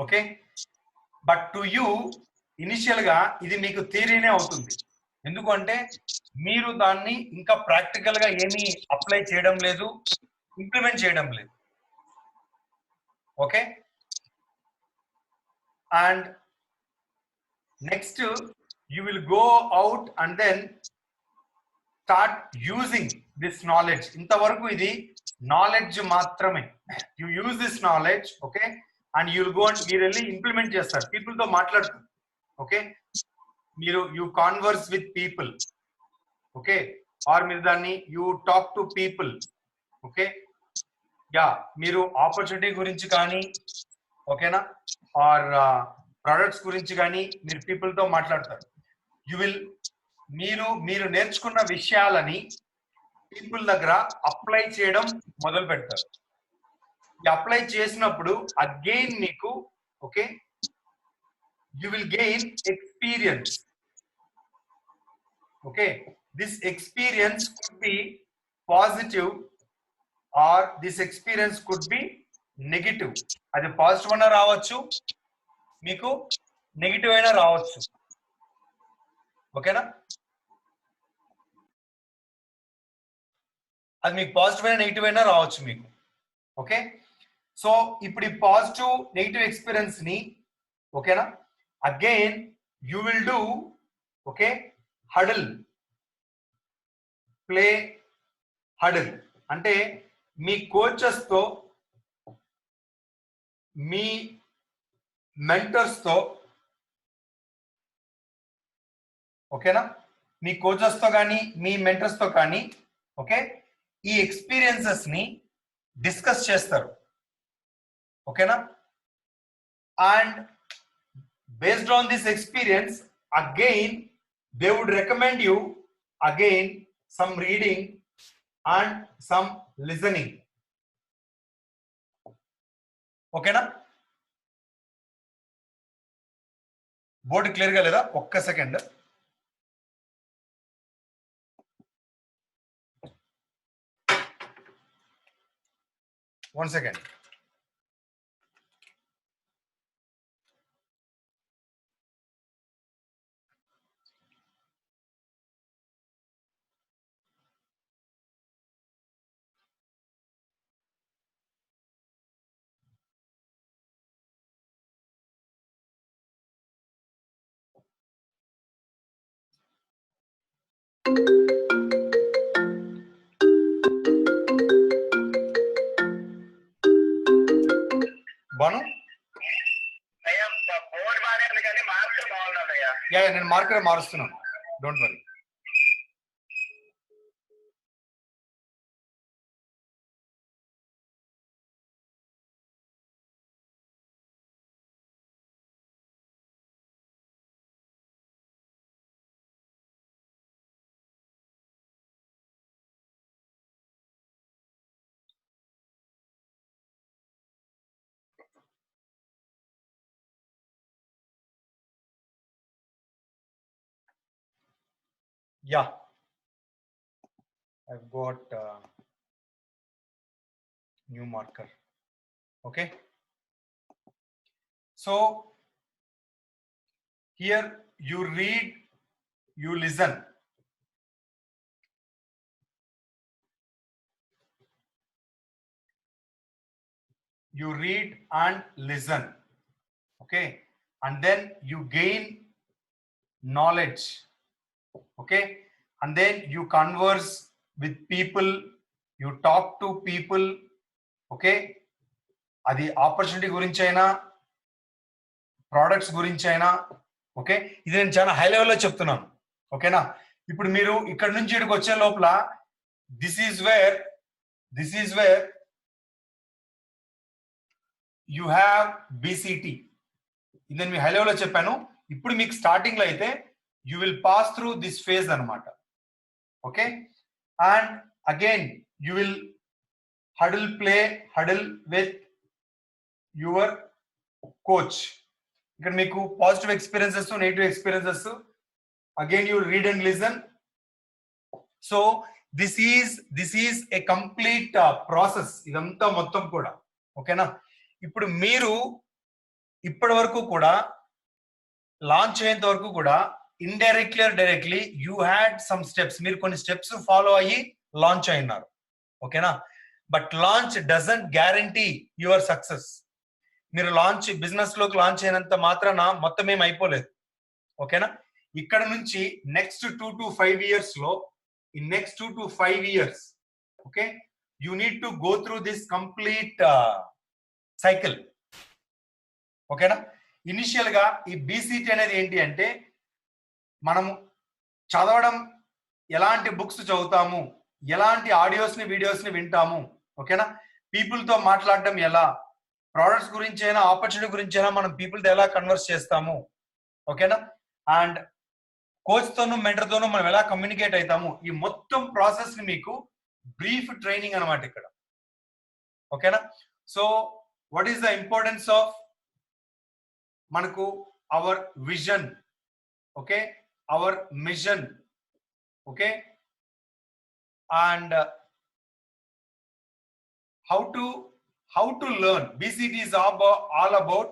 Okay. But to you initial గా ఇది మీకు థియరీనే అవుతుంది. ఎందుకంటే మీరు దాన్ని ఇంకా ప్రాక్టికల్ గా ఏమీ అప్లై చేయడం లేదు, ఇంప్లిమెంట్ చేయడం లేదు. Okay. And next you will go out and then start using this knowledge. ఇంతవరకు ఇది నాలెడ్జ్ మాత్రమే. You use this knowledge, okay, and you'll go and మీరు వెళ్ళి ఇంప్లిమెంట్ చేస్తారు, పీపుల్ తో మాట్లాడుతారు. ఓకే, మీరు you converse with people. Okay, or మీరు దాన్ని you talk to people. Okay, yeah, మీరు ఆపర్చునిటీ గురించి కానీ, ఓకేనా, ఆర్ ప్రొడక్ట్స్ గురించి కానీ మీరు పీపుల్ తో మాట్లాడతారు. యు విల్ మీరు నేర్చుకున్న విషయాలని పీపుల్ దగ్గర అప్లై చేయడం మొదలు పెడతారు. అప్లై చేసినప్పుడు అగైన్ మీకు, okay, you will gain experience. Okay, this experience could be positive or this experience could be negative. అది పాజిటివ్ అయినా రావచ్చు, మీకు నెగిటివ్ అయినా రావచ్చు. ఓకేనా, అది మీకు పాజిటివ్ అయినా నెగిటివ్ అయినా రావచ్చు మీకు. ఓకే, సో ఇప్పుడు ఈ పాజిటివ్ నెగిటివ్ ఎక్స్పీరియన్స్ ని, ఓకేనా, again you will do, okay, huddle, play huddle. అంటే మీ కోచెస్ తో, మీ మెంటర్స్ తో, ఓకేనా, మీ కోచెస్ తో కానీ మీ మెంటర్స్ తో కానీ, ఓకే, ఈ ఎక్స్పీరియన్సెస్ ని డిస్కస్ చేస్తారు. ఓకేనా, and based on this experience, again they would recommend you again some reading and some listening. ఓకేనా, బోర్డు క్లియర్ గా లేదా? ఒక్క సెకండ్. One second. బాను, నేను మార్కర్ మారుస్తున్నాను, don't worry. Yeah, I've got new marker. Okay, so here you read, you listen. You read and listen. Okay, and then you gain knowledge. Okay, and then you converse with people, you talk to people. Okay, అది opportunity గురించి అయినా products గురించి అయినా. Okay, ఇది నేను చాలా high లెవెల్లో చెప్తున్నాను. ఓకేనా, ఇప్పుడు మీరు ఇక్కడ నుంచి ఇక్కడికి వచ్చే లోపల this is where you have BCT. ఇది నేను మీ హై లెవెల్లో చెప్పాను. ఇప్పుడు మీకు స్టార్టింగ్ లో అయితే you will pass through this phase అనమాట. Okay, and again you will huddle with your coach. ఇక్కడ మీకు positive experiences, negative experiences, again you read and listen. So this is a complete process ఇదంతా మొత్తం కూడా. ఓకేనా, ఇప్పుడు మీరు ఇప్పటి వరకు కూడా లాంచ్ అయ్యేంత వరకు కూడా indirectly or directly you had some steps, మీరు కొన్ని స్టెప్స్ ఫాలో అయ్యి లాంచ్ అయినారు. ఓకేనా? But launch doesn't guarantee your success. మీరు లాంచ్ బిజినెస్ లోకి లాంచ్ అయినంత మాత్రాన మొత్తం ఏం అయిపోలేదు. ఓకేనా? ఇక్కడ నుంచి నెక్స్ట్ 2 to 5 years లో, in next 2 to 5 years, okay, you need to go through this complete cycle. ఓకేనా? ఇనిషియల్ గా ఈ బీసీటీ అనేది ఏంటి అంటే, మనము చదవడం, ఎలాంటి బుక్స్ చదువుతాము, ఎలాంటి ఆడియోస్ ని వీడియోస్ ని వింటాము, ఓకేనా, పీపుల్ తో మాట్లాడడం ఎలా, ప్రోడక్ట్స్ గురించి అయినా ఆపర్చునిటీ గురించి అయినా మనం పీపుల్ తో ఎలా కన్వర్స్ చేస్తాము, ఓకేనా, అండ్ కోచ్ తోను మెంటర్ తోను మనం ఎలా కమ్యూనికేట్ అవుతాము, ఈ మొత్తం ప్రాసెస్ ని మీకు బ్రీఫ్ ట్రైనింగ్ అనమాట ఇక్కడ. ఓకేనా? So what is the importance of మనకు our vision, okay, our mission, okay, and how to learn. BCT is all about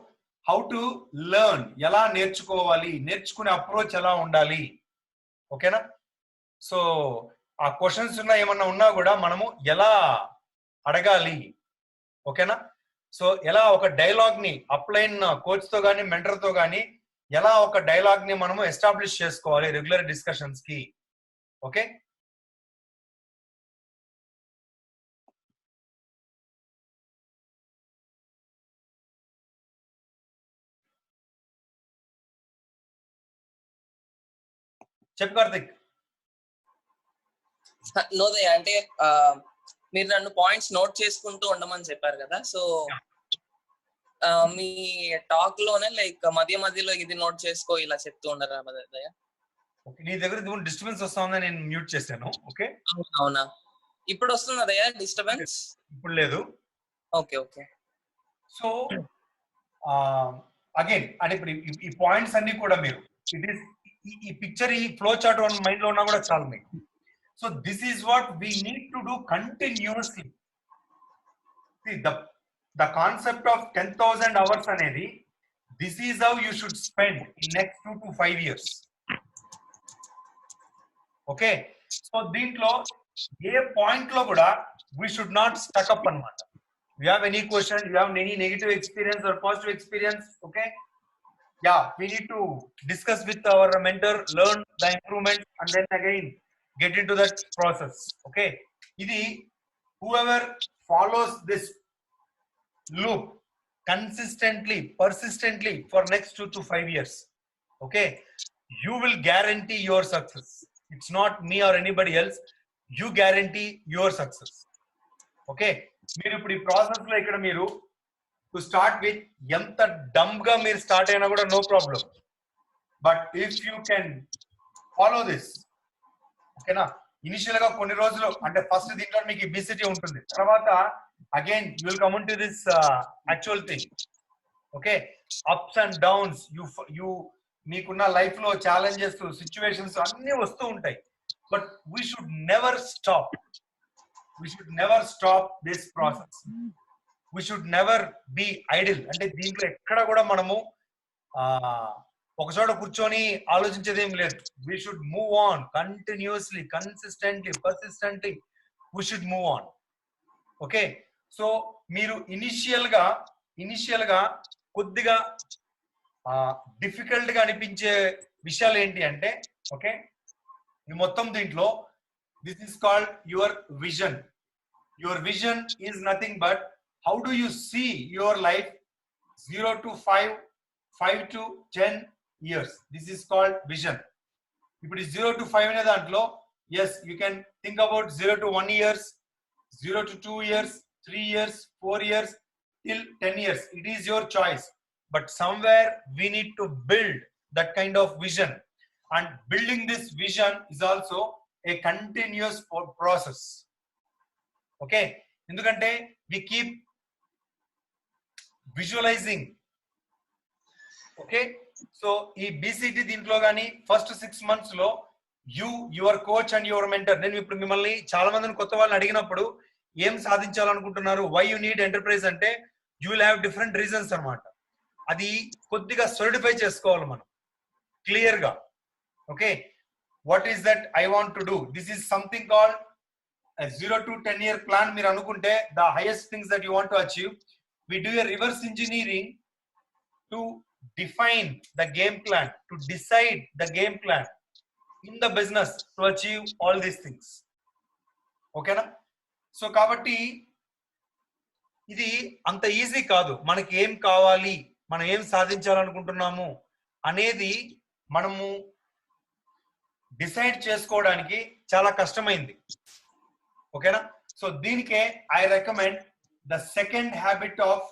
how to learn. ఎలా నేర్చుకోవాలి, నేర్చుకునే అప్రోచ్ ఎలా ఉండాలి. ఓకేనా? సో ఆ క్వశ్చన్స్ ఏమన్నా ఉన్నా కూడా మనము ఎలా అడగాలి. ఓకేనా? సో ఎలా ఒక డైలాగ్ ని అప్లైన్ కోచ్ తో గానీ మెంటర్ తో గానీ ఎలా ఒక డైలాగ్ ని మనము ఎస్టాబ్లిష్ చేసుకోవాలి రెగ్యులర్ డిస్కషన్స్ కి. ఓకే, చెప్పు కార్తిక్. నోదయ్య, అంటే మీరు నన్ను పాయింట్స్ నోట్ చేసుకుంటూ ఉండమని చెప్పారు కదా, సో మీ టాక్ లోనే లైక్ మధ్య మధ్యలో ఇది నోట్ చేసుకో ఇలా చెప్తూ ఉండరా నోదయ్య? నీ దగ్గర డిస్టర్బెన్స్ వస్తా ఉందని నేను మ్యూట్ చేశాను. ఓకే, అవునా? ఇప్పుడు వస్తున్నదయ్యా డిస్టర్బెన్స్? ఇప్పుడు లేదు. Okay okay. సో అగైన్ అంటే ఇప్పుడు ఈ పాయింట్స్ అన్ని కూడా మీరు ఈ పిక్చర్, ఈ ఫ్లో చార్ట్ మైండ్ లో ఉన్నా కూడా చాలు మీకు. So this is what we need to do continuously. The concept of 10,000 hours అనేది, this is how you should spend in next 2 to 5 years. Okay, so దీంట్లో ఏ పాయింట్ లో కూడా we should not stuck up అన్నమాట. You have any question, you have any negative experience or positive experience, okay, yeah, we need to discuss with our mentor, learn the improvement, and then again get into that process. Okay, idi whoever follows this loop consistently, persistently for next 2 to 5 years, okay, you will guarantee your success. It's not me or anybody else, you guarantee your success. Okay, మీరు ఇప్పుడు ఈ process లో ఇక్కడ మీరు to start with ఎంత డమ్ గా మీరు start అయినా కూడా no problem, but if you can follow this, ఓకేనా, ఇనిషియల్ గా కొన్ని రోజులు అంటే ఫస్ట్ దీంట్లో మీకు బీసీటీ ఉంటుంది, తర్వాత again you will come to this actual thing. Okay, ups and downs, you మీకున్న లైఫ్ లో ఛాలెంజెస్, సిచ్యువేషన్స్ అన్ని వస్తూ ఉంటాయి, but we should never stop. We should never stop this process. We should never be idle. అంటే దీంట్లో ఎక్కడ కూడా మనము ఒక చోట కూర్చొని ఆలోచించేది ఏం లేదు. We should move on continuously, consistently, persistently. We should move on. Okay, so మీరు ఇనిషియల్ గా కొద్దిగా డిఫికల్ట్ గా అనిపించే విషయాలు ఏంటి అంటే, ఓకే, ఈ మొత్తం దీంట్లో this is called your vision. Your vision is nothing but how do you see your life 0 to 5, 5 to 10 years. This is called vision. ఇప్పుడు 0 to 5 అనే దాంట్లో, yes, you can think about 0 to 1 years, 0 to 2 years, 3 years, 4 years, till 10 years. It is your choice. But somewhere we need to build that kind of vision. And building this vision is also a continuous process. Okay, ఎందుకంటే we keep visualizing. Okay, so ఈ BCT దీంట్లో కానీ first 6 months లో your coach and your mentor, నేను ఇప్పుడు మిమ్మల్ని చాలా మందిని కొత్త వాళ్ళని అడిగినప్పుడు ఏం సాధించాలనుకుంటున్నారు, వై యూ నీడ్ ఎంటర్ప్రైజ్ అంటే, you will have different reasons అనమాట. అది కొద్దిగా సొలిడిఫై చేసుకోవాలి మనం క్లియర్ గా. Okay, what is that I want to do, this is something called 0 to 10 year plan. మీరు అనుకుంటే the highest things that you want to achieve, we do a reverse engineering to define the game plan, to decide the game plan in the business to achieve all these things. ఓకేనా? So కాబట్టి ఇది అంత easy కాదు. మనకి ఏం కావాలి, మనం ఏం సాధించాలనుకుంటున్నాము అనేది మనము డిసైడ్ చేసుకోవడానికి చాలా కష్టమైంది. ఓకేనా? సో దీనికే I recommend the second habit of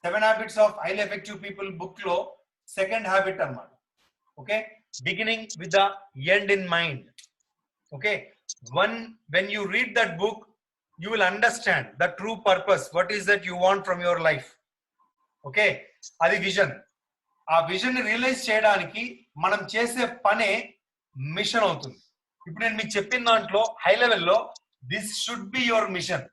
7 Habits of Highly Effective People book లో సెకండ్ హ్యాబిట్ అన్నమాట. Okay, beginning with the end in mind. Okay, when you read that book, you will understand the true purpose, what is that you want from your life. Okay, అది vision. ఆ vision ని realise చేయడానికి మనం చేసే పనే machine అవుతుంది. ఇప్పుడు నేను మీకు చెప్పిన దాంట్లో హై లెవెల్లో this should be your mission.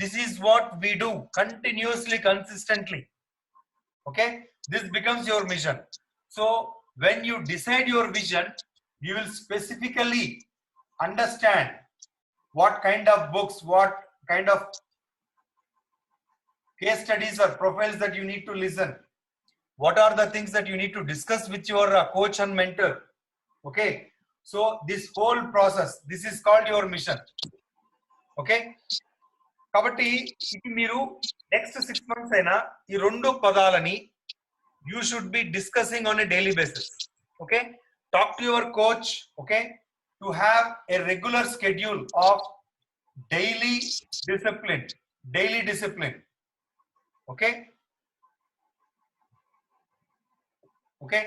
This is what we do continuously, consistently. Okay, this becomes your mission. So when you decide your vision, you will specifically understand what kind of books, what kind of case studies or profiles that you need to listen, what are the things that you need to discuss with your coach and mentor. Okay, so this whole process, this is called your mission. Okay, కాబట్టి ఇది మీరు next 6 months అయినా ఈ రెండు పదాలని you should be discussing on a daily basis. Okay, talk to your coach. Okay, to have a regular schedule of daily discipline. Okay, okay,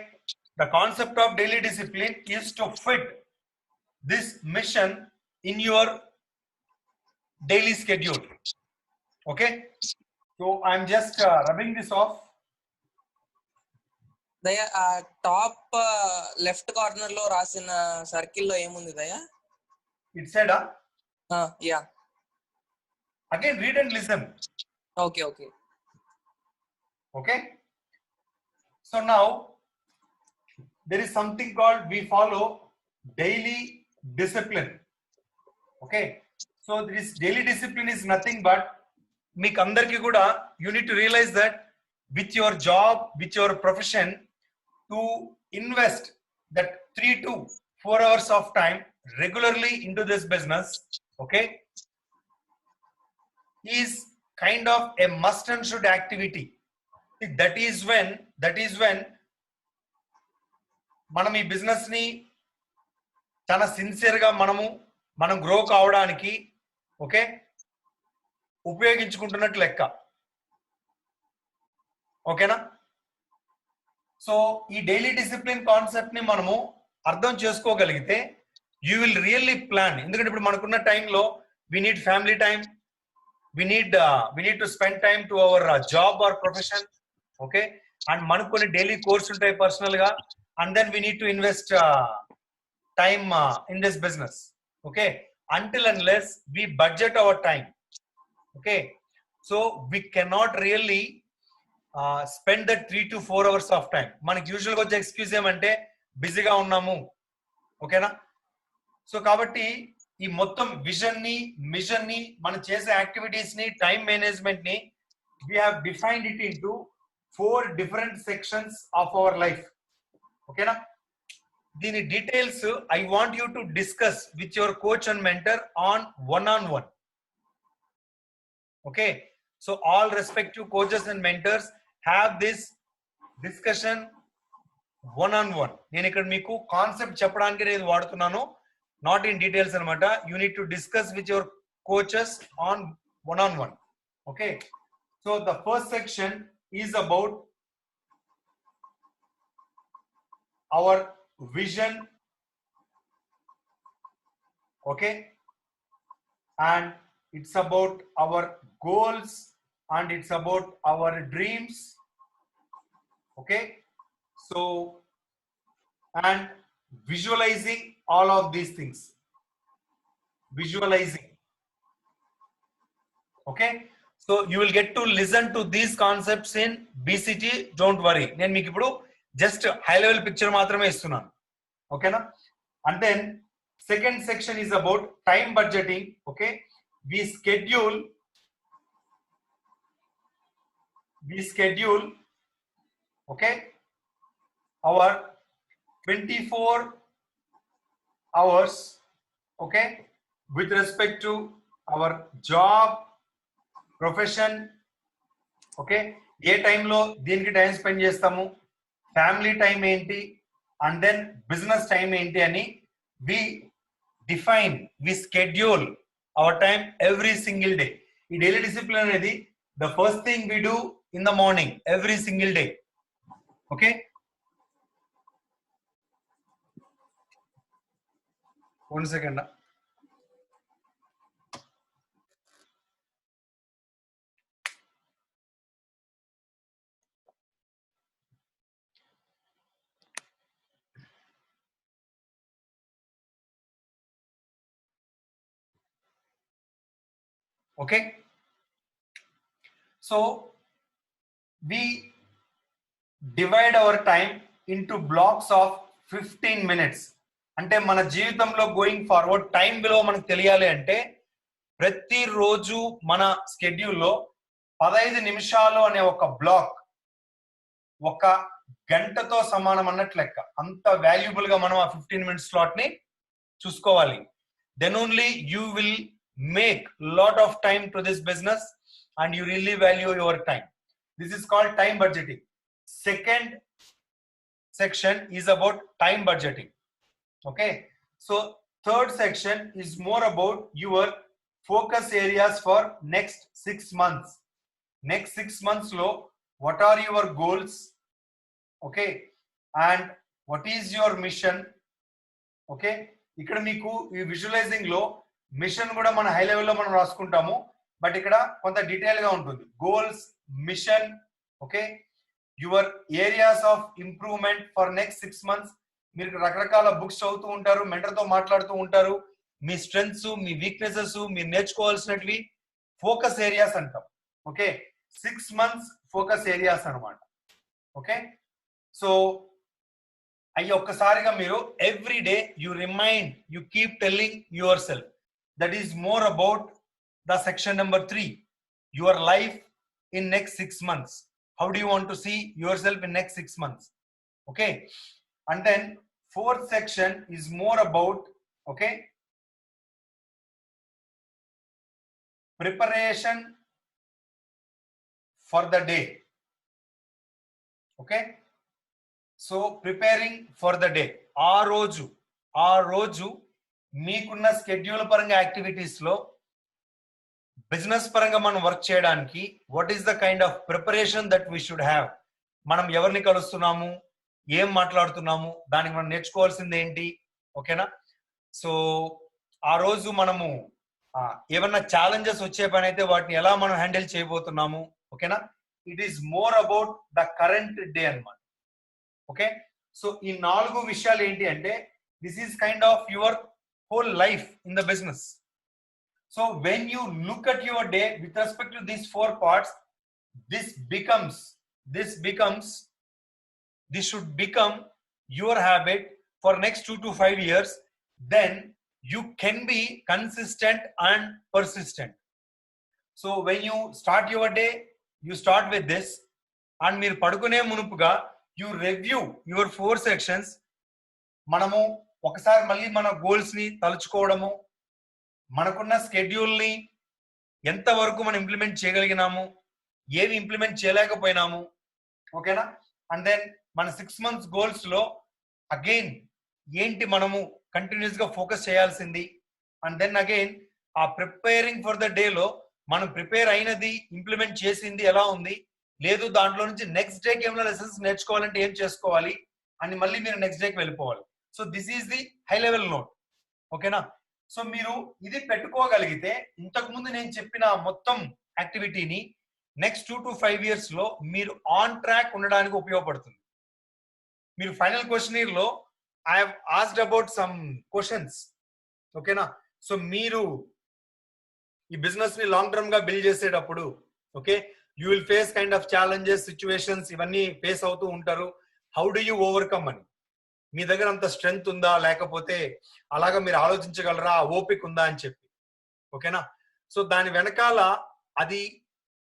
the concept of daily discipline is to fit this mission in your daily schedule. Okay, so I'm just rubbing this off. దయా ఆ top left corner లో రాసిన circle లో ఏముంది దయా? It said yeah, again read and listen. Okay okay. Okay, so now there is something called we follow daily discipline. Okay, so this daily discipline is nothing but మీకు అందరికీ కూడా you need to realize that with your job, with your profession, to invest that 3 to 4 hours of time regularly into this business, okay, is kind of a must and should activity. That is when మనం ఈ business ని చాలా sincere గా మనం grow కావడానికి okay ఉపయోగించుకుంటున్నట్టు లెక్క. ఓకేనా? So ఈ డైలీ డిసిప్లిన్ కాన్సెప్ట్ ని మనము అర్థం చేసుకోగలిగితే యూ విల్ రియల్లీ ప్లాన్. ఎందుకంటే ఇప్పుడు మనకున్న టైంలో we need family time, we need to spend time to our job or profession. Okay, and మనకు కొన్ని డైలీ కోర్స్ ఉంటాయి పర్సనల్ గా, and then we need to invest time in this business. Okay, until unless we budget our time. Okay, so we cannot really spend that 3 to 4 hours of time. మనకి usual గా వచ్చే excuse ఏమంటే బిజీగా ఉన్నాము. ఓకేనా? So కాబట్టి ఈ మొత్తం విజన్ ని, మిషన్ ని, మనం చేసే యాక్టివిటీస్ ని, టైం మేనేజ్మెంట్ ని we have defined it into 4 different sections of our life. ఓకేనా? దీని details I want you to discuss with your coach and mentor on one-on-one. Okay, so all respective coaches and mentors have this discussion one-on-one. నేను ఇక్కడ మీకు concept చెప్పడానికి నేను వాడుతున్నాను, not in details అనమాట. You need to discuss with your coaches on one-on-one. Okay, so the first section is about our vision, okay, and it's about our goals and it's about our dreams. Okay, so and visualizing all of these things, visualizing. Okay, so you will get to listen to these concepts in BCT. Don't worry, నేను మీకు ఇప్పుడు just high level picture మాత్రమే ఇస్తున్నాను. ఓకేనా? And then second section is about time budgeting. Okay, we schedule okay our 24 hours okay with respect to our job profession. Okay, ఏ టైంలో దీనికి time spend చేస్తాము, ఫ్యామిలీ టైం ఏంటి, అండ్ దెన్ బిజినెస్ టైం ఏంటి అని we schedule our time every single day. ఈ daily discipline అనేది the first thing we do in the morning every single day. Okay, one second. Okay, so we divide our time into blocks of 15 minutes. అంటే మన జీవితంలో going forward time విలువ మనకు తెలియాలి అంటే ప్రతిరోజు మన స్కెడ్యూల్లో 15 నిమిషాలు అనే ఒక బ్లాక్ ఒక గంటతో సమానం అన్నట్లు లెక్క. అంత వాల్యుబుల్ గా మనం ఆ 15 మినిట్స్ స్లాట్ ని చూసుకోవాలి. Then only you will make lot of time to this business and you really value your time. This is called time budgeting. Second section is about time budgeting. Okay, so third section is more about your focus areas for next 6 months. Next 6 months lo what are your goals, okay, and what is your mission. Okay, ఇక్కడ మీకు ఈ visualising లో machine కూడా మన high లెవెల్లో మనం రాసుకుంటాము, but ఇక్కడ కొంత డీటెయిల్ గా ఉంటుంది. Goals, mission, okay, your areas of improvement for next 6 months. మీరు రకరకాల బుక్స్ చదువుతూ ఉంటారు, మెంటర్ తో మాట్లాడుతూ ఉంటారు. మీ స్ట్రెంగ్స్, మీ వీక్నెసెస్, మీరు నేర్చుకోవాల్సినవి ఫోకస్ ఏరియాస్ అంటాం. ఓకే, 6 months ఫోకస్ ఏరియాస్ అనమాట. ఓకే, సో అయ్యి ఒక్కసారిగా మీరు every day you remind, you keep telling yourself. That is more about the section number 3, your life in next 6 months. How do you want to see yourself in next 6 months? Okay, and then fourth section is more about, okay, preparation for the day. Okay, so preparing for the day. ఆ రోజు మీకున్న schedule పరంగా activities లో business పరంగా మనం work చేయడానికి what is the kind of preparation that we should have. మనం ఎవరిని కలుస్తున్నాము, ఏం మాట్లాడుతున్నాము, దానికి మనం నేర్చుకోవాల్సింది ఏంటి. ఓకేనా? సో ఆ రోజు మనము ఏమన్నా ఛాలెంజెస్ వచ్చే పని అయితే వాటిని ఎలా మనం హ్యాండిల్ చేయబోతున్నాము. ఓకేనా? It is more about the current day అన్నమాట. ఓకే, సో ఈ 4 విషయాలు ఏంటి అంటే this is kind of your whole life in the business. So when you look at your day with respect to these 4 parts, this should become your habit for next 2 to 5 years. Then you can be consistent and persistent. So when you start your day, you start with this, and మీరు పడుకునే మునుపుగా you review your 4 sections. మనము ఒకసారి మళ్ళీ మన goals ని తలుచుకోవడము, మనకున్న schedule ని ఎంతవరకు మనం ఇంప్లిమెంట్ చేయగలిగినాము, ఏవి ఇంప్లిమెంట్ చేయలేకపోయినాము. ఓకేనా? అండ్ దెన్ మన 6 months గోల్స్ లో అగైన్ ఏంటి మనము కంటిన్యూస్ గా ఫోకస్ చేయాల్సింది. అండ్ దెన్ అగైన్ ఆ ప్రిపేరింగ్ ఫర్ ద డే లో మనం ప్రిపేర్ అయినది, ఇంప్లిమెంట్ చేసింది ఎలా ఉంది, లేదు దాంట్లో నుంచి నెక్స్ట్ డేకి ఏమైనా లెసన్స్ నేర్చుకోవాలంటే ఏం చేసుకోవాలి అని మళ్ళీ మీరు నెక్స్ట్ డేకి వెళ్ళిపోవాలి. So this is the high level note. ఓకేనా? సో మీరు ఇది పెట్టుకోగలిగితే ఇంతకు ముందు నేను చెప్పిన మొత్తం యాక్టివిటీని నెక్స్ట్ 2 to 5 years లో మీరు ఆన్ ట్రాక్ ఉండడానికి ఉపయోగపడుతుంది. మీరు ఫైనల్ క్వశ్చనీర్ లో I have asked about some questions. ఓకేనా? సో మీరు ఈ బిజినెస్ ని లాంగ్ టర్మ్ గా బిల్డ్ చేసేటప్పుడు okay, you will face kind of challenges, situations ఇవన్నీ ఫేస్ అవుతూ ఉంటారు. హౌ డు యూ ఓవర్కమ్ అని, మీ దగ్గర అంత స్ట్రెంగ్త్ ఉందా, లేకపోతే అలాగా మీరు ఆలోచించగలరా, ఓపిక ఉందా అని చెప్పి. ఓకేనా? సో దాని వెనకాల అది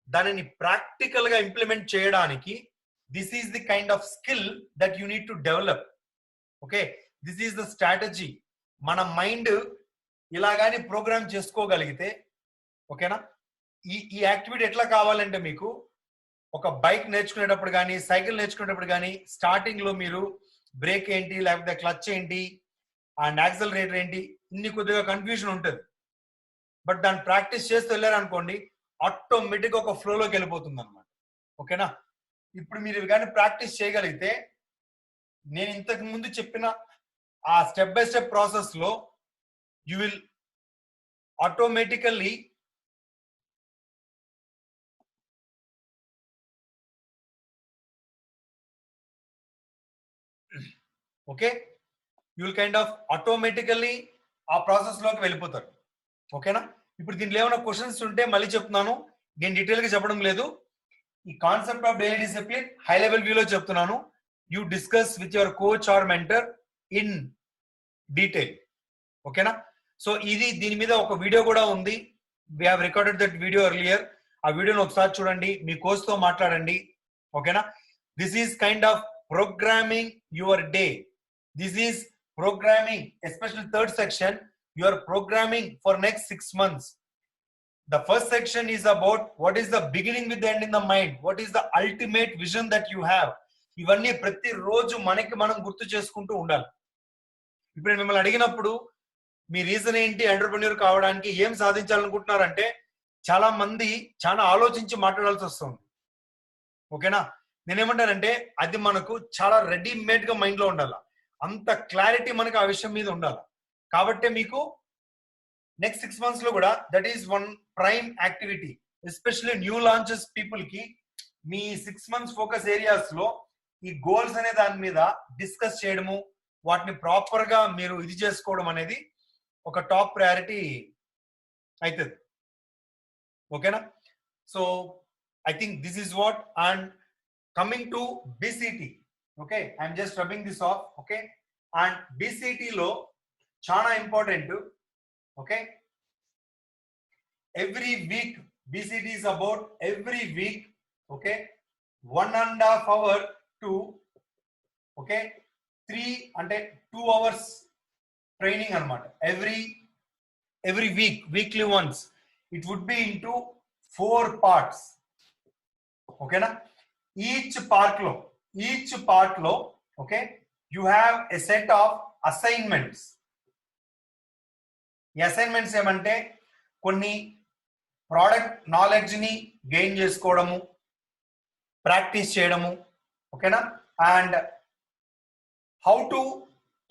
దానిని ప్రాక్టికల్ గా ఇంప్లిమెంట్ చేయడానికి this is the kind of skill that you need to develop. Okay, this is the strategy. మన మైండ్ ఇలాగాని ప్రోగ్రామ్ చేసుకోగలిగితే, ఓకేనా, ఈ యాక్టివిటీ ఎట్లా కావాలంటే మీకు ఒక బైక్ నేర్చుకునేటప్పుడు కానీ, సైకిల్ నేర్చుకునేటప్పుడు కానీ, స్టార్టింగ్ లో మీరు బ్రేక్ ఏంటి, లేకపోతే క్లచ్ ఏంటి అండ్ యాక్సలరేటర్ ఏంటి, ఇన్ని కొద్దిగా కన్ఫ్యూజన్ ఉంటుంది. బట్ దాన్ని ప్రాక్టీస్ చేస్తూ వెళ్ళారనుకోండి, ఆటోమేటిక్ ఒక ఫ్లోలోకి వెళ్ళిపోతుంది అనమాట. ఓకేనా? ఇప్పుడు మీరు కానీ ప్రాక్టీస్ చేయగలిగితే, నేను ఇంతకు ముందు చెప్పిన ఆ స్టెప్ బై స్టెప్ ప్రాసెస్ లో you will automatically okay, you will kind of automatically ఆ ప్రాసెస్ లోకి వెళ్ళిపోతారు. ఓకేనా? ఇప్పుడు దీంట్లో ఏమైనా క్వశ్చన్స్ ఉంటే మళ్ళీ చెప్తున్నాను, నేను డీటెయిల్ గా చెప్పడం లేదు. ఈ concept of daily discipline high level వ్యూలో చెప్తున్నాను. You discuss with your coach or mentor in detail. ఓకేనా? సో ఇది దీని మీద ఒక వీడియో కూడా ఉంది. We have recorded that video earlier. ఆ వీడియోని ఒకసారి చూడండి, మీ కోచ్ తో మాట్లాడండి. ఓకేనా? This is kind of programming your day. This is programming, especially third section, you are programming for next 6 months. The first section is about what is the beginning with the end in the mind, what is the ultimate vision that you have. ఇవన్నీ ప్రతి రోజు మనకి మనం గుర్తు చేసుకుంటూ ఉండాలి. ఇప్పుడు మిమ్మల్ని అడిగినప్పుడు మీ రీజన్ ఏంటి ఎంటర్‌ప్రెన్యూర్ కావడానికి, ఏం సాధించాలనుకుంటున్నారంటే, చాలా మంది చాలా ఆలోచించి మాట్లాడాల్సి వస్తుంది. ఓకేనా? నేనేమంటానంటే అది మనకు చాలా రెడీమేడ్ గా మైండ్ లో ఉండాలి. అంత క్లారిటీ మనకు ఆ విషయం మీద ఉండాలి. కాబట్టి మీకు నెక్స్ట్ 6 months లో కూడా that is one prime activity. Especially new launches people కి మీ 6 months ఫోకస్ ఏరియాస్ లో ఈ గోల్స్ అనే దాని మీద డిస్కస్ చేయడము, వాటిని ప్రాపర్ గా మీరు ఇది చేసుకోవడం అనేది ఒక టాప్ ప్రయారిటీ అవుతుంది. ఓకేనా? So I think this is what. And coming to BCT, okay, I'm just rubbing this off. Okay, and BCT లో చాలా important. Okay, every week BCT is about every week, okay, 1.5 hour to, okay, 3 అంటే 2 hours training అన్నమాట. every week, weekly once. It would be into 4 parts. ఓకేనా? each part లో okay, you have a set of assignments. ఈ assignments ఏమంటే కొన్ని product knowledge ని gain చేసుకోవడము, practice చేయడము. ఓకేనా? And how to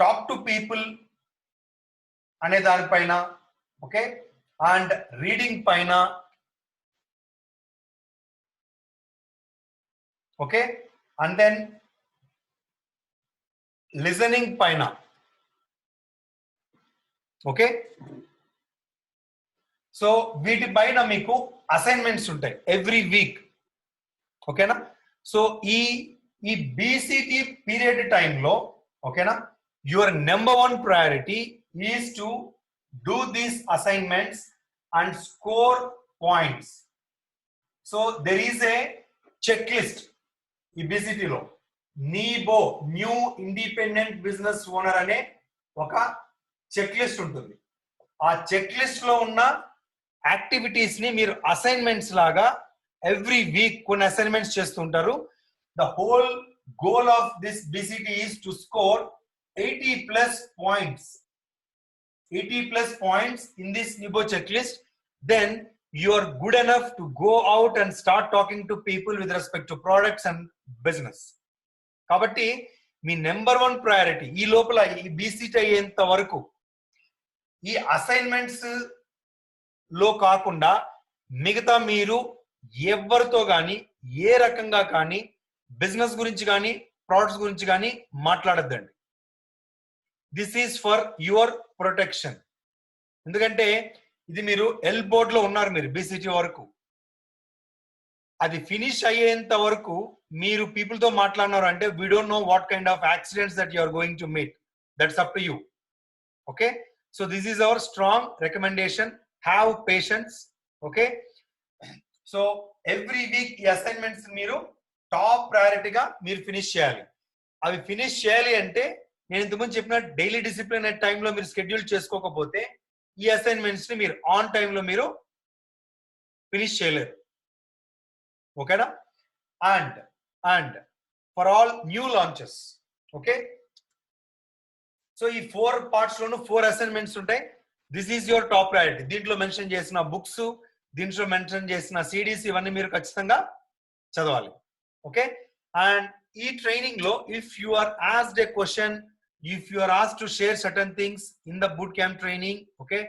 talk to people అనే దానిపైన, ఓకే, అండ్ రీడింగ్ పైన, ఓకే, అండ్ దెన్ లిజనింగ్ పైన. ఓకే, సో వీటి పైన మీకు అసైన్మెంట్స్ ఉంటాయి ఎవ్రీ వీక్. ఓకేనా? సో ఈ BCT పీరియడ్ టైంలో, ఓకేనా, your number 1 priority is to do these assignments and score points. So there is a check list ఈ BCTలో. నీబో, న్యూ ఇండిపెండెంట్ బిజినెస్ ఓనర్ అనే ఒక చెక్ లిస్ట్ ఉంటుంది. ఆ చెక్ లిస్ట్ లో ఉన్న యాక్టివిటీస్ ని మీరు అసైన్మెంట్స్ లాగా ఎవ్రీ వీక్ కొన్ని అసైన్మెంట్స్ చేస్తుంటారు. The whole goal of this BCT is to score 80+ points. 80+ points in this Nibo checklist. Then you are good enough to go out and start talking to people with respect to products and business. కాబట్టి మీ number 1 priority ఈ లోపల ఈ BCT అయ్యేంత వరకు ఈ assignments లో కాకుండా మిగతా మీరు ఎవరితో కానీ ఏ రకంగా కానీ బిజినెస్ గురించి కానీ ప్రొడక్ట్స్ గురించి కానీ మాట్లాడద్దండి. This is for your protection. ఎందుకంటే ఇది మీరు ఎల్ బోర్డ్ లో ఉన్నారు, మీరు BCT వరకు. అది ఫినిష్ అయ్యేంత వరకు మీరు పీపుల్ తో మాట్లాడినారు అంటే we don't know what kind of accidents that you are going to meet. That's up to you. Okay, so this is our strong recommendation. Have patience. Okay, so every week ఈ assignments మీరు top ప్రయారిటీగా మీరు finish చేయాలి. అవి finish చేయాలి అంటే నేను ఇంతకుముందు చెప్పిన డైలీ డిసిప్లిన్ అనే టైంలో మీరు షెడ్యూల్ చేసుకోకపోతే ఈ అసైన్మెంట్స్ ని మీరు ఆన్ టైంలో మీరు ఫినిష్ చేయలేరు. ఓకేనా? And for all new launches, okay, so ఈ 4 parts లోను 4 అసైన్మెంట్స్ ఉంటాయి. This is your top priority. దీంట్లో మెన్షన్ చేసిన బుక్స్, దీంట్లో మెన్షన్ చేసిన సిడీస్ ఇవన్నీ మీరు ఖచ్చితంగా చదవాలి. ఓకే, అండ్ ఈ ట్రైనింగ్ లో if you are asked a question, if you are asked to share certain things in the boot camp training, okay,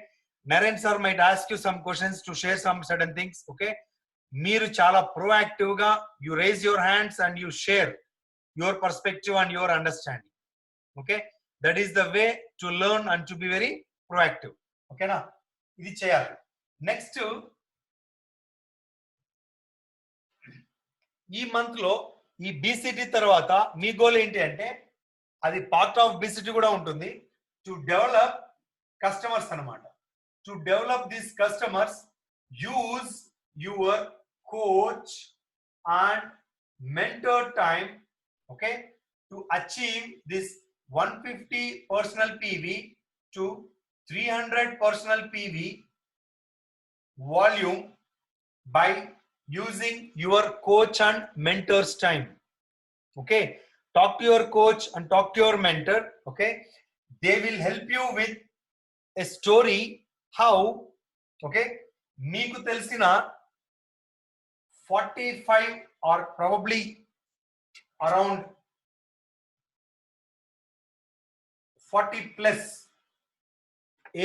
Naren sir might ask you some questions to share some certain things. Okay, మీరు చాలా proactive గా you raise your hands and you share your perspective and your understanding. Okay, that is the way to learn and to be very proactive. Okay na, ఇది చేయాలి. Next ఈ month లో ఈ BCT తర్వాత మీ goal ఏంటి అంటే అది పార్ట్ ఆఫ్ బీసీటీ కూడా ఉంటుంది. టు డెవలప్ కస్టమర్స్ అన్నమాట. To develop this customers use your coach and mentor time, okay, to achieve this 150 personal PV to 300 personal PV volume by using your coach and mentor's time. Okay, talk to your coach and talk to your mentor. Okay, they will help you with a story how, okay, meeku telisina 45 or probably around 40 plus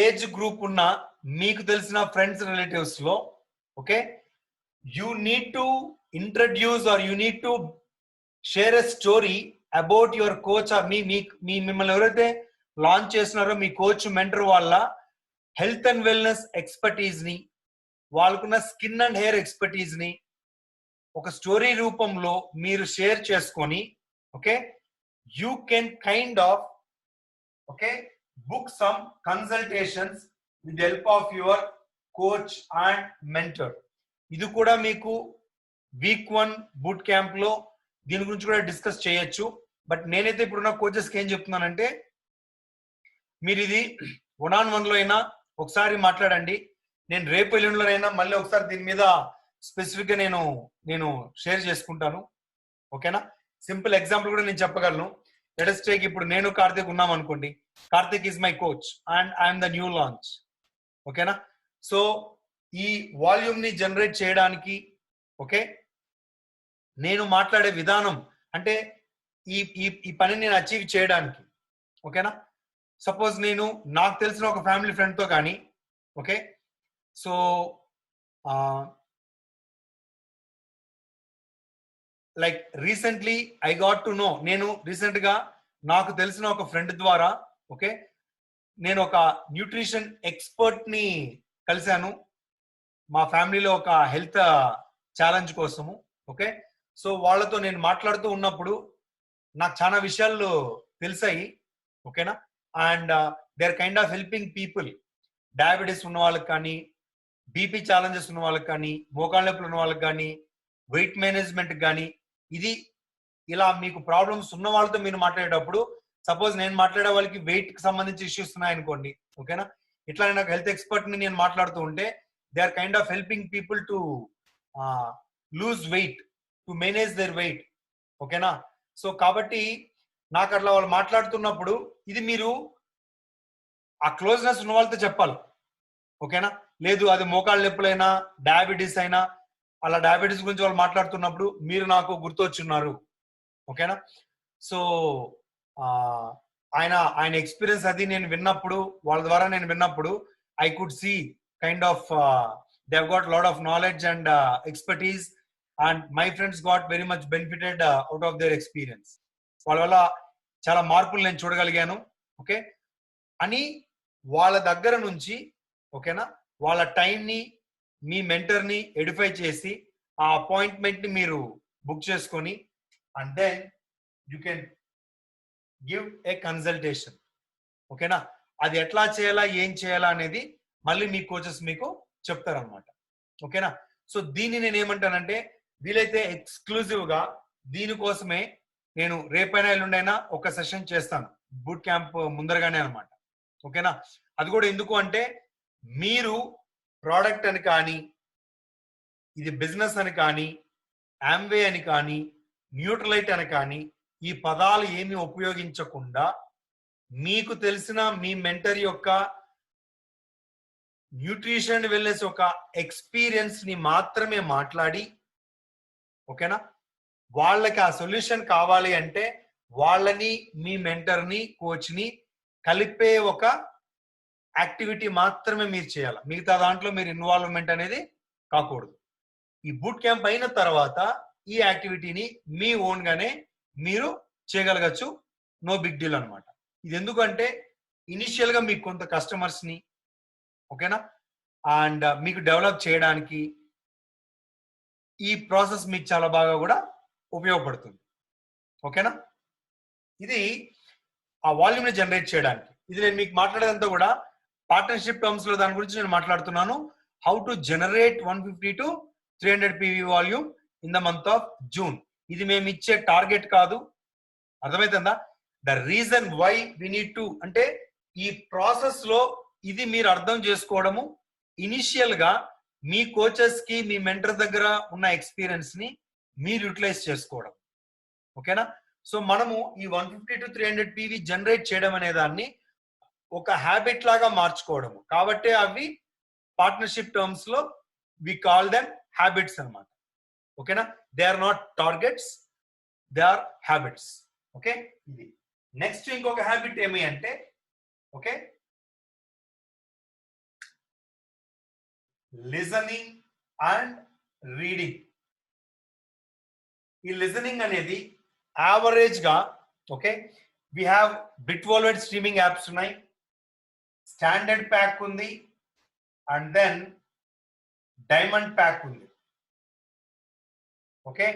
age group unna meeku telisina friends relatives lo, okay, you need to introduce or you need to share a story about your coach or మిమ్మల్ని ఎవరైతే launch చేస్తున్నారో మీ coach mentor వాళ్ళ health and wellness expertise ని, వాళ్ళకున్న skin and hair expertise ని ఒక story రూపంలో మీరు షేర్ చేసుకొని, okay, you can kind of, okay, book some consultations with help of your coach and mentor. ఇది కూడా మీకు వీక్ 1 బూట్ క్యాంప్ లో దీని గురించి కూడా డిస్కస్ చేయొచ్చు. బట్ నేనైతే ఇప్పుడున్న కోచెస్కి ఏం చెప్తున్నానంటే మీరు ఇది 1-on-1 లో అయినా ఒకసారి మాట్లాడండి. నేను రేపు ఎల్లుండిలోనైనా మళ్ళీ ఒకసారి దీని మీద స్పెసిఫిక్ గా నేను షేర్ చేసుకుంటాను. ఓకేనా? సింపుల్ ఎగ్జాంపుల్ కూడా నేను చెప్పగలను. లెట్ us టేక్, ఇప్పుడు నేను కార్తిక్ ఉన్నాం అనుకోండి. Karthik is my coach and I'm the new launch. ఓకేనా? సో ఈ వాల్యూమ్ ని జనరేట్ చేయడానికి, ఓకే, నేను మాట్లాడే విధానం అంటే ఈ పని నేను అచీవ్ చేయడానికి, ఓకేనా, సపోజ్ నేను నాకు తెలిసిన ఒక ఫ్యామిలీ ఫ్రెండ్ తో కానీ, okay, so like recently I got to know, నేను రీసెంట్ గా నాకు తెలిసిన ఒక ఫ్రెండ్ ద్వారా, ఓకే, నేను ఒక న్యూట్రిషన్ ఎక్స్పర్ట్ ని కలిశాను మా ఫ్యామిలీలో ఒక హెల్త్ ఛాలెంజ్ కోసము. ఓకే, సో వాళ్ళతో నేను మాట్లాడుతూ ఉన్నప్పుడు నాకు చాలా విషయాలు తెలిసాయి. ఓకేనా? And they are kind of helping people. Diabetes ఉన్న వాళ్ళకి కానీ, బీపీ ఛాలెంజెస్ ఉన్న వాళ్ళకి కానీ, మోకాళ్ళ నొప్పులు ఉన్న వాళ్ళకి కానీ, వెయిట్ మేనేజ్మెంట్ కానీ, ఇది ఇలా మీకు ప్రాబ్లమ్స్ ఉన్న వాళ్ళతో మీరు మాట్లాడేటప్పుడు, సపోజ్ నేను మాట్లాడే వాళ్ళకి వెయిట్ కి సంబంధించి ఇష్యూస్ ఉన్నాయనుకోండి, ఓకేనా, ఇట్లా నాకు హెల్త్ ఎక్స్పర్ట్ ని నేను మాట్లాడుతూ ఉంటే they are kind of helping people to lose weight, to manage their weight. ఓకేనా? సో కాబట్టి నాకు అట్లా వాళ్ళు మాట్లాడుతున్నప్పుడు ఇది మీరు ఆ క్లోజ్నెస్ ఉన్న వాళ్ళతో చెప్పాలి. ఓకేనా? లేదు అది మోకాళ్ళ నొప్పులైనా డయాబెటీస్ అయినా, అలా డయాబెటీస్ గురించి వాళ్ళు మాట్లాడుతున్నప్పుడు మీరు నాకు గుర్తొచ్చున్నారు. ఓకేనా? సో ఆయన ఎక్స్పీరియన్స్ అది నేను విన్నప్పుడు, వాళ్ళ ద్వారా నేను విన్నప్పుడు I could see kind of they have got lot of knowledge and expertise and my friends got very much benefited out of their experience. వాళ్ళ వల్ల చాలా మార్పులు నేను చూడగలిగాను. ఓకే అని వాళ్ళ దగ్గర నుంచి, ఓకేనా, వాళ్ళ టైంని మీ మెంటర్ని ఎడిఫై చేసి ఆ అపాయింట్మెంట్ ని మీరు బుక్ చేసుకొని and then you can give a consultation. ఓకేనా? అది ఎట్లా చేయాలా ఏం చేయాలా అనేది మళ్ళీ మీ కోచెస్ మీకు చెప్తారనమాట. ఓకేనా? సో దీన్ని నేను ఏమంటానంటే వీలైతే ఎక్స్క్లూజివ్ గా దీనికోసమే నేను రేపైనా ఎల్లుండైనా ఒక సెషన్ చేస్తాను బూట్ క్యాంప్ ముందరగానే అనమాట. ఓకేనా? అది కూడా ఎందుకు అంటే మీరు ప్రోడక్ట్ అని కానీ ఇది బిజినెస్ అని కానీ ఆమ్వే అని కానీ న్యూట్రలైట్ అని కానీ ఈ పదాలు ఏమి ఉపయోగించకుండా మీకు తెలిసిన మీ మెంటర్ యొక్క న్యూట్రిషన్ వెల్నెస్ ఒక ఎక్స్పీరియన్స్ ని మాత్రమే మాట్లాడి, ఓకేనా, వాళ్ళకి ఆ సొల్యూషన్ కావాలి అంటే వాళ్ళని మీ మెంటర్ ని కోచ్ ని కలిపే ఒక యాక్టివిటీ మాత్రమే మీరు చేయాలి. మిగతా దాంట్లో మీరు ఇన్వాల్వ్మెంట్ అనేది కాకూడదు. ఈ బూట్ క్యాంప్ అయిన తర్వాత ఈ యాక్టివిటీని మీ ఓన్ గానే మీరు చేయగలగచ్చు. నో బిగ్ డీల్ అనమాట. ఇది ఎందుకంటే ఇనిషియల్ గా మీకు కొంత కస్టమర్స్ ని, ఓకేనా, అండ్ మీకు డెవలప్ చేయడానికి ఈ ప్రాసెస్ మీకు చాలా బాగా కూడా ఉపయోగపడుతుంది. ఓకేనా? ఇది ఆ వాల్యూమ్ ని జనరేట్ చేయడానికి. ఇది నేను మీకు మాట్లాడేదంతా కూడా పార్ట్నర్షిప్ టర్మ్స్ లో దాని గురించి నేను మాట్లాడుతున్నాను. How to generate 150 to 300 PV volume in the month of June. ఇది మేము ఇచ్చే టార్గెట్ కాదు. అర్థమవుతుందా? The reason why we need to అంటే ఈ ప్రాసెస్ లో ఇది మీరు అర్థం చేసుకోవడము, ఇనిషియల్ గా మీ కోచెస్ కి మీ మెంటర్ దగ్గర ఉన్న ఎక్స్పీరియన్స్ ని మీరు యూటిలైజ్ చేసుకోవడం. ఓకేనా? సో మనము ఈ 150 to 300 PV జనరేట్ చేయడం అనే దాన్ని ఒక హ్యాబిట్ లాగా మార్చుకోవడము. కాబట్టి అవి పార్ట్నర్షిప్ టర్మ్స్ లో వి కాల్ దెమ్ హ్యాబిట్స్ అన్నమాట. ఓకేనా? They are not targets, they are habits. Okay? ఇది నెక్స్ట్ ఇంకొక హ్యాబిట్ ఏమి అంటే, ఓకే, లిజనింగ్ అండ్ రీడింగ్. ఈ లిజనింగ్ అనేది యావరేజ్ గా, ఓకే, వి హ్యావ్ బిట్వోల్వెట్ స్ట్రీమింగ్ యాప్స్ ఉన్నాయి, స్టాండర్డ్ ప్యాక్ ఉంది, అండ్ దెన్ డైమండ్ ప్యాక్ ఉంది. Okay,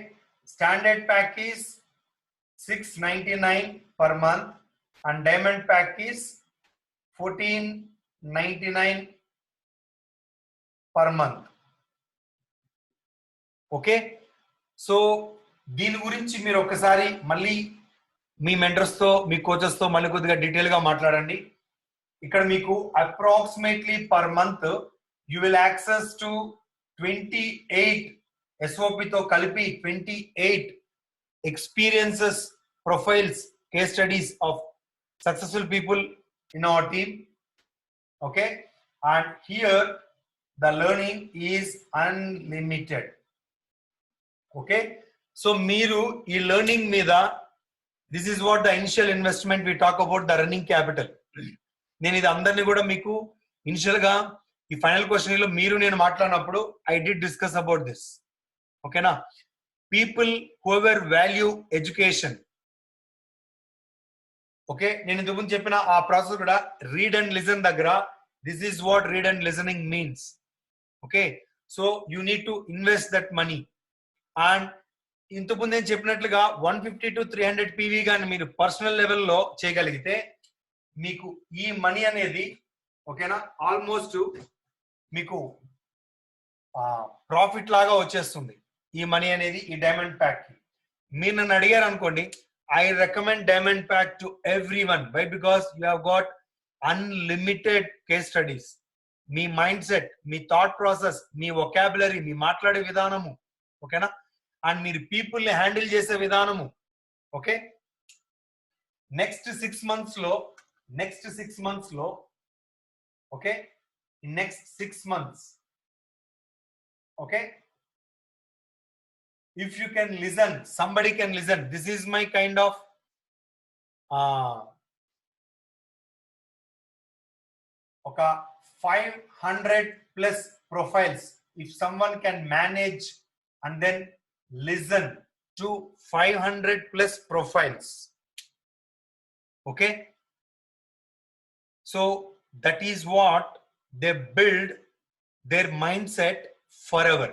standard pack is $699 per month and diamond pack is $1499 per month. Okay, so దీని గురించి మీరు ఒకసారి మళ్ళీ మీ మెంటర్స్ తో మీ కోచెస్ తో మళ్ళీ కొద్దిగా డీటెయిల్ గా మాట్లాడండి. ఇక్కడ మీకు approximately per month you will access to 28 SOP తో కలిపి 28 experiences, profiles, case studies of successful people in our team. Okay, and here the learning is unlimited. Okay, so meeru ee learning meeda, this is what the initial investment we talk about, the running capital. నేను ఇది అందరినీ కూడా మీకు initial గా ఈ final question లో మీరు నేను మాట్లాడినప్పుడు I did discuss about this. ఓకేనా? People whoever value education. Okay, నేను ఇంతకుముందు చెప్పిన ఆ ప్రాసెస్ కూడా రీడ్ అండ్ లిసన్ దగ్గర this is what read and listening means. Okay, so you need to invest that money. And ఇంతకుముందు నేను చెప్పినట్లుగా 150 to 300 PV గాని మీరు పర్సనల్ లెవెల్లో చేయగలిగితే మీకు ఈ మనీ అనేది, ఓకేనా, ఆల్మోస్ట్ మీకు ప్రాఫిట్ లాగా వచ్చేస్తుంది. ఈ మనీ అనేది ఈ డైమండ్ ప్యాక్ కి. మీరు నన్ను అడిగారు అనుకోండి, I recommend diamond pack to every one. Why? Because you have got unlimited case studies. మీ మైండ్ సెట్, మీ థాట్ ప్రాసెస్, మీ వొకాబులరీ, మీ మాట్లాడే విధానము, ఓకేనా, అండ్ మీరు పీపుల్ ని హ్యాండిల్ చేసే విధానము. ఓకే, నెక్స్ట్ 6 months లో okay, next 6 months, okay, if you can listen, somebody can listen. This is my kind of oka 500 plus profiles. If someone can manage and then listen to 500 plus profiles, okay, so that is what they build their mindset forever.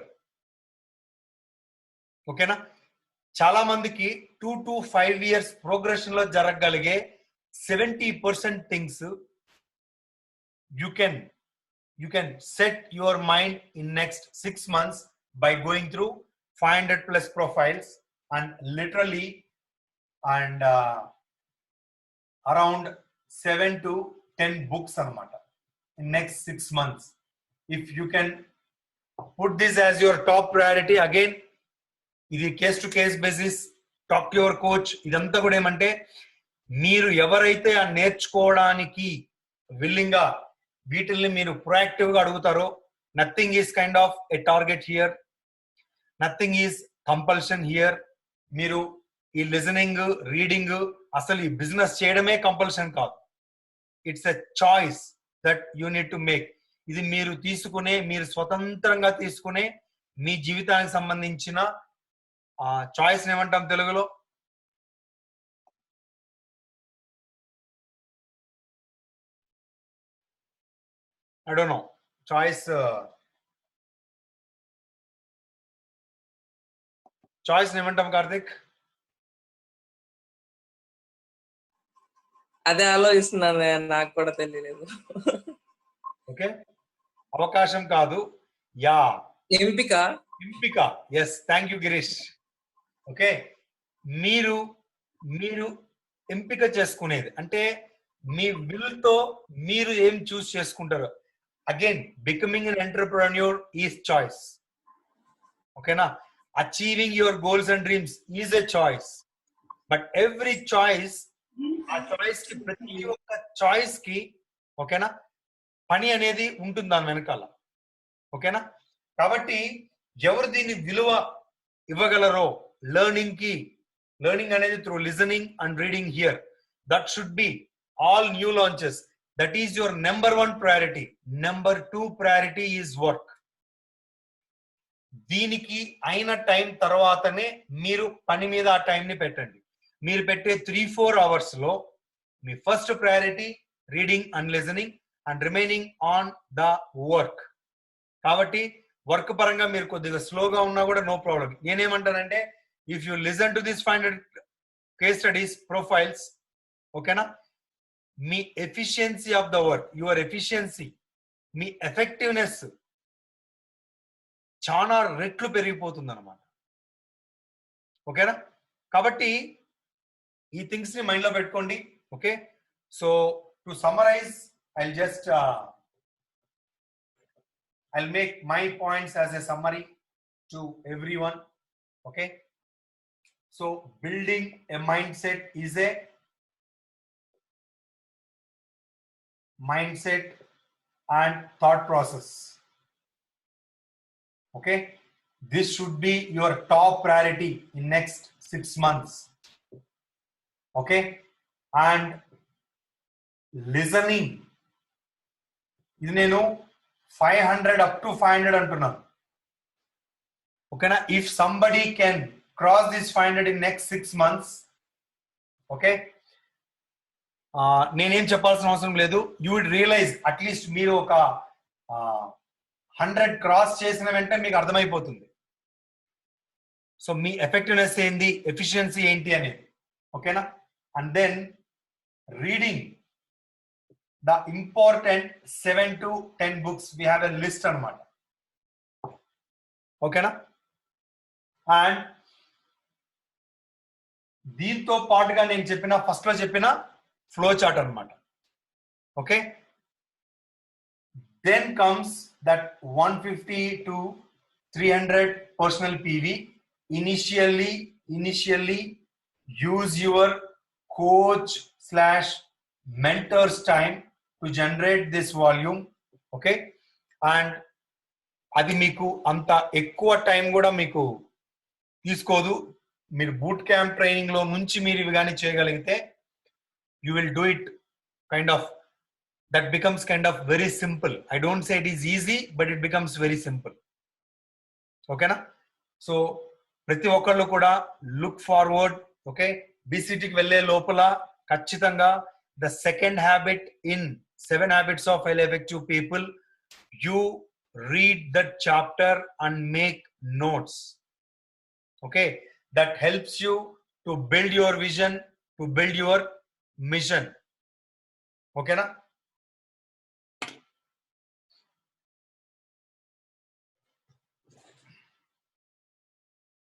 ఓకేనా? చాలా మందికి 2 to 5 years progression లో జరగగలిగే 70% things you can set your mind in next 6 months by going through 500 plus profiles and literally and around 7 to 10 books anamata in next 6 months. If you can put this as your top priority, again ఇది case to case basis, talk to your coach. ఇదంతా కూడా ఏమంటే మీరు ఎవరైతే ఆ నేర్చుకోవడానికి willing గా వీటిల్ని మీరు ప్రొయాక్టివ్ గా అడుగుతారో, nothing is kind of a target here, nothing is compulsion here. మీరు ఈ లిజనింగ్, రీడింగ్, అసలు ఈ బిజినెస్ చేయడమే కంపల్షన్ కాదు. It's a choice that you need to make. ఇది మీరు తీసుకునే, మీరు స్వతంత్రంగా తీసుకునే మీ జీవితానికి సంబంధించిన చాయిస్ ఏమంటాం తెలుగులో? I don't know. Choice ఏమంటాం కార్తిక్? అదే ఆలోచిస్తున్నాను, నాకు కూడా తెలియలేదు. ఓకే, అవకాశం కాదు, యా ఎంపిక. Yes, thank you Girish. Okay, మీరు ఎంపిక చేసుకునేది అంటే మీ విల్ తో మీరు ఏం చూస్ చేసుకుంటారు. Again becoming an entrepreneur is choice. ఓకేనా? Achieving your goals and dreams is a choice. But every choice, ఆ చాయిస్ కి, ప్రతి ఒక్క చాయిస్ కి ఓకేనా పని అనేది ఉంటుంది దాని వెనకాల. ఓకేనా? కాబట్టి ఎవరు దీన్ని విలువ ఇవ్వగలరో, లెర్నింగ్ అనేది through listening and reading here, that should be all new launches. That is your number 1 priority. Number 2 priority is work. దీనికి అయిన టైం తర్వాతనే మీరు పని మీద ఆ టైం ని పెట్టండి. మీరు పెట్టే 3-4 అవర్స్ లో మీ first priority reading and listening and remaining on the work. కాబట్టి వర్క్ పరంగా మీరు కొద్దిగా స్లోగా ఉన్నా కూడా నో ప్రాబ్లం. నేనేమంటానంటే, if you listen to this 500 case studies profiles, ఓకేనా, మీ efficiency of the work, your efficiency, మీ ఎఫెక్టివ్నెస్ చాలా రెట్లు పెరిగిపోతుంది అనమాట. ఓకేనా? కాబట్టి ఈ థింగ్స్ ని మైండ్ లో పెట్టుకోండి. Okay, so to summarise, I'll make my points as a summary to everyone. Okay, so building a mindset is a mindset and thought process. Okay, this should be your top priority in next 6 months. Okay, and listening, ఇది నేను 500 up to 500 అంటున్నాను. ఓకేనా? If somebody can cross this 500 in next 6 months, okay, నేనేం చెప్పాల్సిన అవసరం లేదు. You would realise, at least మీరు ఒక 100 క్రాస్ చేసిన వెంటనే మీకు అర్థమైపోతుంది. సో మీ ఎఫెక్టివ్నెస్ ఏంది, ఎఫిషియన్సీ ఏంటి అనేది. ఓకేనా? And then reading the important 7 to 10 books, we have a list అనమాట. ఓకేనా? అండ్ దీంతో పాటుగా నేను చెప్పిన, ఫస్ట్ లో చెప్పిన ఫ్లో చార్ట్ అనమాట. Okay, then comes that 150 to 300 personal PV. Initially use your coach/mentor's time to generate this volume. Okay, and అది మీకు అంత ఎక్కువ టైం కూడా మీకు తీసుకోదు. మీరు బూట్ క్యాంప్ ట్రైనింగ్ లో నుంచి మీరు ఇవి కానీ చేయగలిగితే, you will do it that becomes very simple. I don't say it is easy, but it becomes very simple. Okay na? So ప్రతి ఒక్కళ్ళు కూడా లుక్ ఫార్వర్డ్. ఓకే, బీసీటీకి వెళ్ళే లోపల ఖచ్చితంగా the second habit in 7 habits of highly effective people, you read that chapter and make notes. Okay, that helps you to build your vision, to build your mission. Okay, na?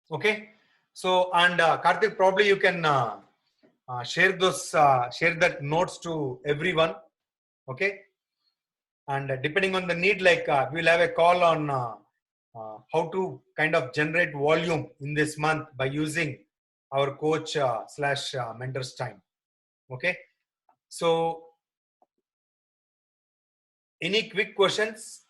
Okay, so and Karthik, probably you can share that notes to everyone. Okay, and depending on the need, like we'll have a call on how to kind of generate volume in this month by using our coach slash mentors time. Okay, so any quick questions?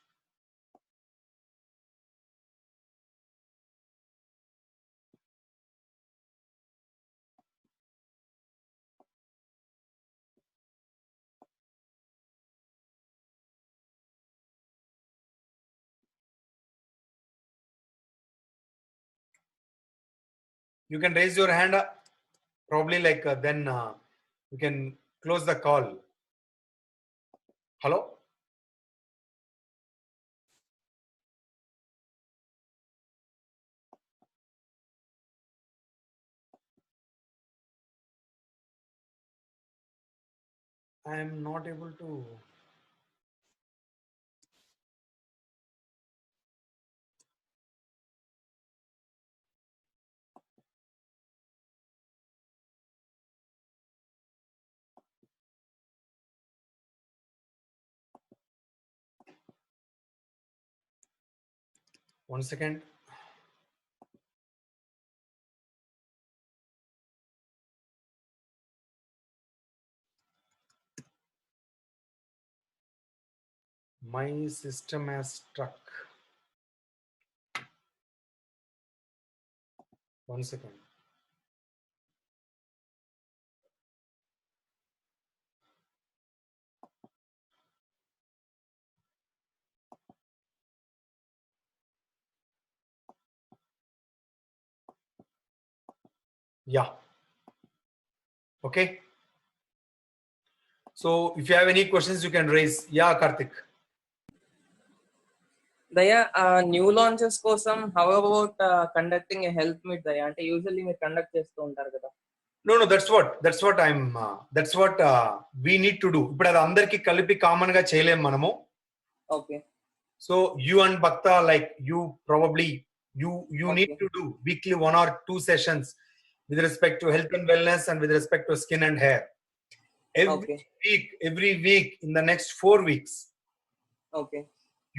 You can raise your hand up. Probably like then you can close the call. Hello? I am not able to. One second. My system has stuck. One second. Yeah. Okay. So if you have any questions, you can raise. Yeah, Karthik. దయా new launches కోసం how about conducting A health meet దయా అంటే usually మీరు conduct చేస్తూ ఉంటారు కదా. No, that's what we need to do. ఇప్పుడు అది అందరికి కలిపి కామన్ గా చేయలేం మనము. Okay. So you and Bhakta, like you probably you Okay. need to do weekly 1 or 2 sessions with respect to health and wellness and with respect to skin and hair. Every week in the next 4 weeks. Okay.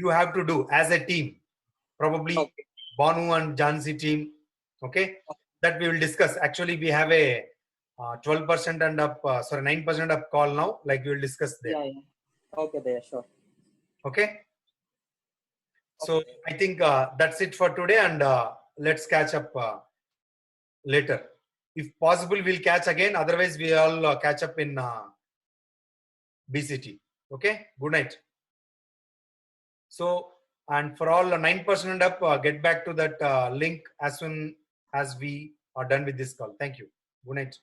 You have to do as a team. Probably Okay. Banu and Jansi team. Okay. That we will discuss. Actually, we have a 12% and up, 9% up call now. Like we will discuss there. Yeah. Okay, Daya, sure. Okay. So I think that's it for today, and let's catch up later. If possible, we'll catch again. Otherwise, we all catch up in BCT. Okay. Good night. So, and for all 9% and up, get back to that link as soon as we are done with this call. Thank you. Good night.